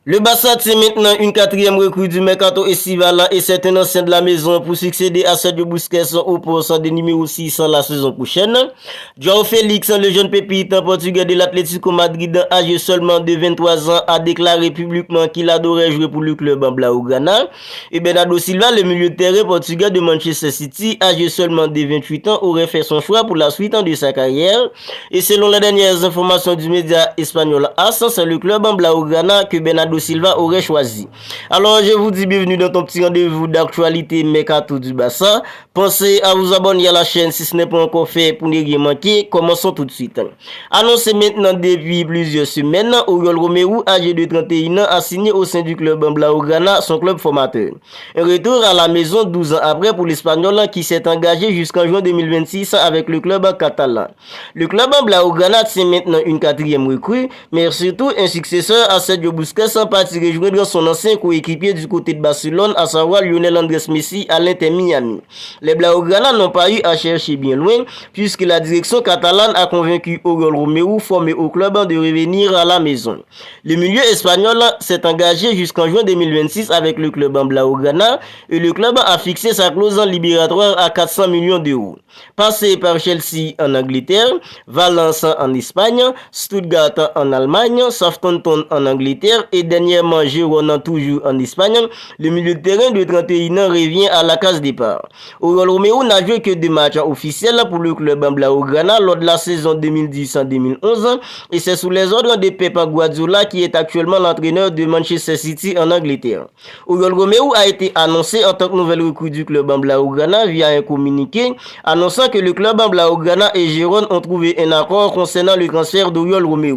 Le Barça tient maintenant une quatrième recrue du mercato estival et c'est un ancien de la maison pour succéder à Sergio Busquets au poste de numéro 6 la saison prochaine. João Félix, le jeune pépite portugais de l'Atlético Madrid, âgé seulement de 23 ans, a déclaré publiquement qu'il adorait jouer pour le club blaugrana. Et Bernardo Silva, le milieu de terrain portugais de Manchester City, âgé seulement de 28 ans, aurait fait son choix pour la suite de sa carrière. Et selon les dernières informations du média espagnol AS, c'est le club blaugrana que Bernardo Silva aurait choisi. Alors je vous dis bienvenue dans ton petit rendez-vous d'actualité mercato du Barça. Pensez à vous abonner à la chaîne si ce n'est pas encore fait pour ne rien manquer. Commençons tout de suite. Annoncé maintenant depuis plusieurs semaines, Oriol Romeu, âgé de 31 ans, a signé au sein du club blaugrana son club formateur. Un retour à la maison 12 ans après pour l'Espagnol qui s'est engagé jusqu'en juin 2026 avec le club catalan. Le club blaugrana tient maintenant une quatrième recrue, mais surtout un successeur à Sergio Busquets parti rejoindre son ancien coéquipier du côté de Barcelone, à savoir Lionel Andrés Messi à l'Inter Miami. Les blaugrana n'ont pas eu à chercher bien loin, puisque la direction catalane a convaincu Oriol Romeu, formé au club, de revenir à la maison. Le milieu espagnol s'est engagé jusqu'en juin 2026 avec le club blaugrana et le club a fixé sa clause libératoire à 400 millions d'euros. Passé par Chelsea en Angleterre, Valence en Espagne, Stuttgart en Allemagne, Southampton en Angleterre et dernièrement Girona toujours en Espagne, le milieu de terrain de 31 ans revient à la case départ. Oriol Romeu n'a joué que 2 matchs officiels pour le club blaugrana lors de la saison 2010-2011 et c'est sous les ordres de Pep Guardiola qui est actuellement l'entraîneur de Manchester City en Angleterre. Oriol Romeu a été annoncé en tant que nouvelle recrue du club blaugrana via un communiqué annonçant que le club blaugrana et Girona ont trouvé un accord concernant le transfert d'Oriol Romeu.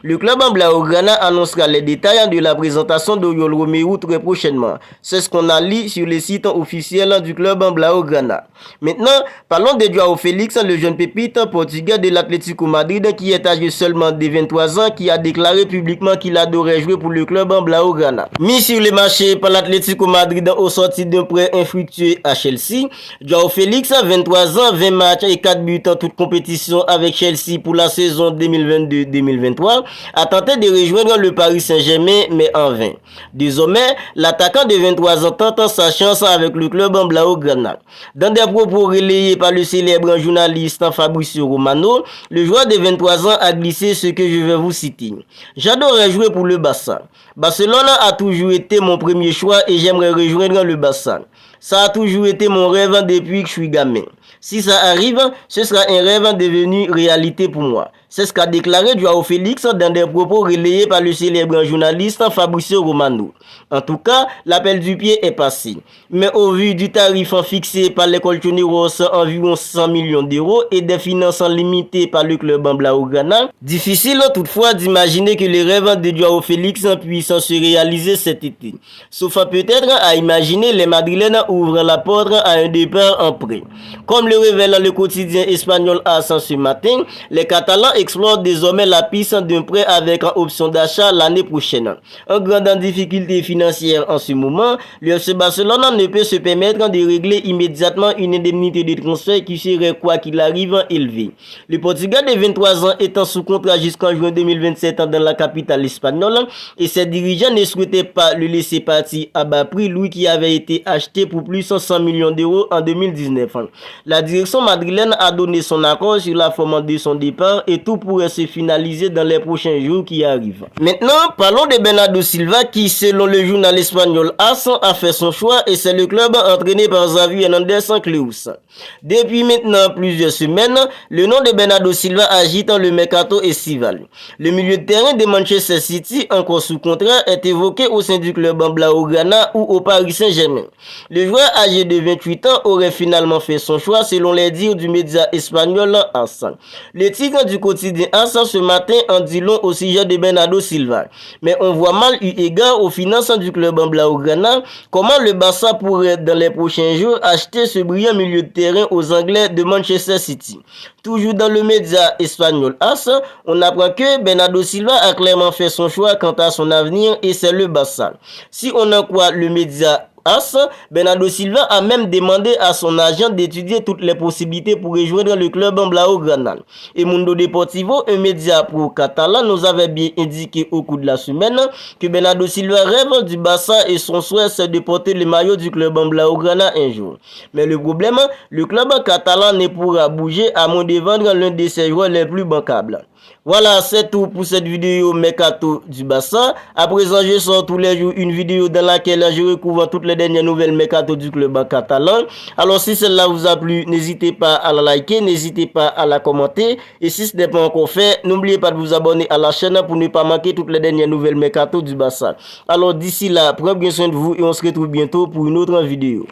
Le club blaugrana annoncera les détails de la présentation d'Oriol Romeu très prochainement. C'est ce qu'on a lu sur le site officiel du club blaugrana. Maintenant, parlons de João Félix, le jeune pépite portugais de l'Atlético Madrid qui est âgé seulement de 23 ans, qui a déclaré publiquement qu'il adorait jouer pour le club blaugrana. Mis sur le marché par l'Atlético Madrid au sorti d'un prêt infructueux à Chelsea, João Félix, 23 ans, 20 matchs et 4 buts en toute compétition avec Chelsea pour la saison 2022-2023, a tenté de rejoindre le Paris Saint-Germain mais en vain. Désormais, l'attaquant de 23 ans tente sa chance avec le club blaugrana. Dans des propos relayés par le célèbre journaliste Fabrizio Romano, le joueur de 23 ans a glissé ce que je vais vous citer. J'adorerais jouer pour le Barça. Barcelone a toujours été mon premier choix et j'aimerais rejoindre le Barça. Ça a toujours été mon rêve depuis que je suis gamin. Si ça arrive, ce sera un rêve devenu réalité pour moi. C'est ce qu'a déclaré João Félix dans des propos relayés par le célèbre journaliste Fabrizio Romano. En tout cas, l'appel du pied est passé. Mais au vu du tarif fixé par les Colchoneros, environ 100 millions d'euros et des finances limitées par le club blaugrana, difficile toutefois d'imaginer que les rêves de João Félix puissent se réaliser cet été. Sauf peut-être à imaginer les Madrilènes ouvrent la porte à un départ en prêt. Comme le révèle le quotidien espagnol AS ce matin, les Catalans explorent désormais la piste d'un prêt avec option d'achat l'année prochaine. En grande difficulté financière en ce moment, le FC Barcelone ne peut se permettre de régler immédiatement une indemnité de transfert qui serait quoi qu'il arrive élevée. Le Portugais de 23 ans étant sous contrat jusqu'en juin 2027 dans la capitale espagnole et ses dirigeants ne souhaitaient pas le laisser partir à bas prix, lui qui avait été acheté pour plus de 100 millions d'euros en 2019. La direction madrilène a donné son accord sur la forme de son départ et tout pourrait se finaliser dans les prochains jours qui arrivent. Maintenant, parlons de Bernardo Silva qui, selon le journal espagnol AS, a fait son choix et c'est le club entraîné par Xavi Hernandez Cleus. Depuis maintenant plusieurs semaines, le nom de Bernardo Silva agite le mercato estival. Le milieu de terrain de Manchester City, encore sous contrat, est évoqué au sein du club blaugrana ou au Paris Saint-Germain. Le joueur âgé de 28 ans aurait finalement fait son choix selon les dires du média espagnol AS. Le titre du quotidien AS ce matin en dit long au sujet de Bernardo Silva. Mais on voit mal eu égard aux finances du club blaugrana comment le Barça pourrait dans les prochains jours acheter ce brillant milieu de terrain aux Anglais de Manchester City. Toujours dans le média espagnol AS, on apprend que Bernardo Silva a clairement fait son choix quant à son avenir et c'est le Barça. Si on en croit le média AS, Bernardo Silva a même demandé à son agent d'étudier toutes les possibilités pour rejoindre le club blaugrana. Et Mundo Deportivo, un média pro catalan, nous avait bien indiqué au cours de la semaine que Bernardo Silva rêve du Barça et son souhait c'est de porter le maillot du club blaugrana un jour. Mais le problème, le club catalan ne pourra bouger à moins de vendre l'un de ses joueurs les plus bancables. Voilà, c'est tout pour cette vidéo Mercato du Barça. À présent, je sors tous les jours une vidéo dans laquelle je recouvre toutes les dernières nouvelles Mercato du club catalan. Alors, si celle-là vous a plu, n'hésitez pas à la liker, n'hésitez pas à la commenter. Et si ce n'est pas encore fait, n'oubliez pas de vous abonner à la chaîne pour ne pas manquer toutes les dernières nouvelles Mercato du Barça. Alors, d'ici là, prenez bien soin de vous et on se retrouve bientôt pour une autre vidéo.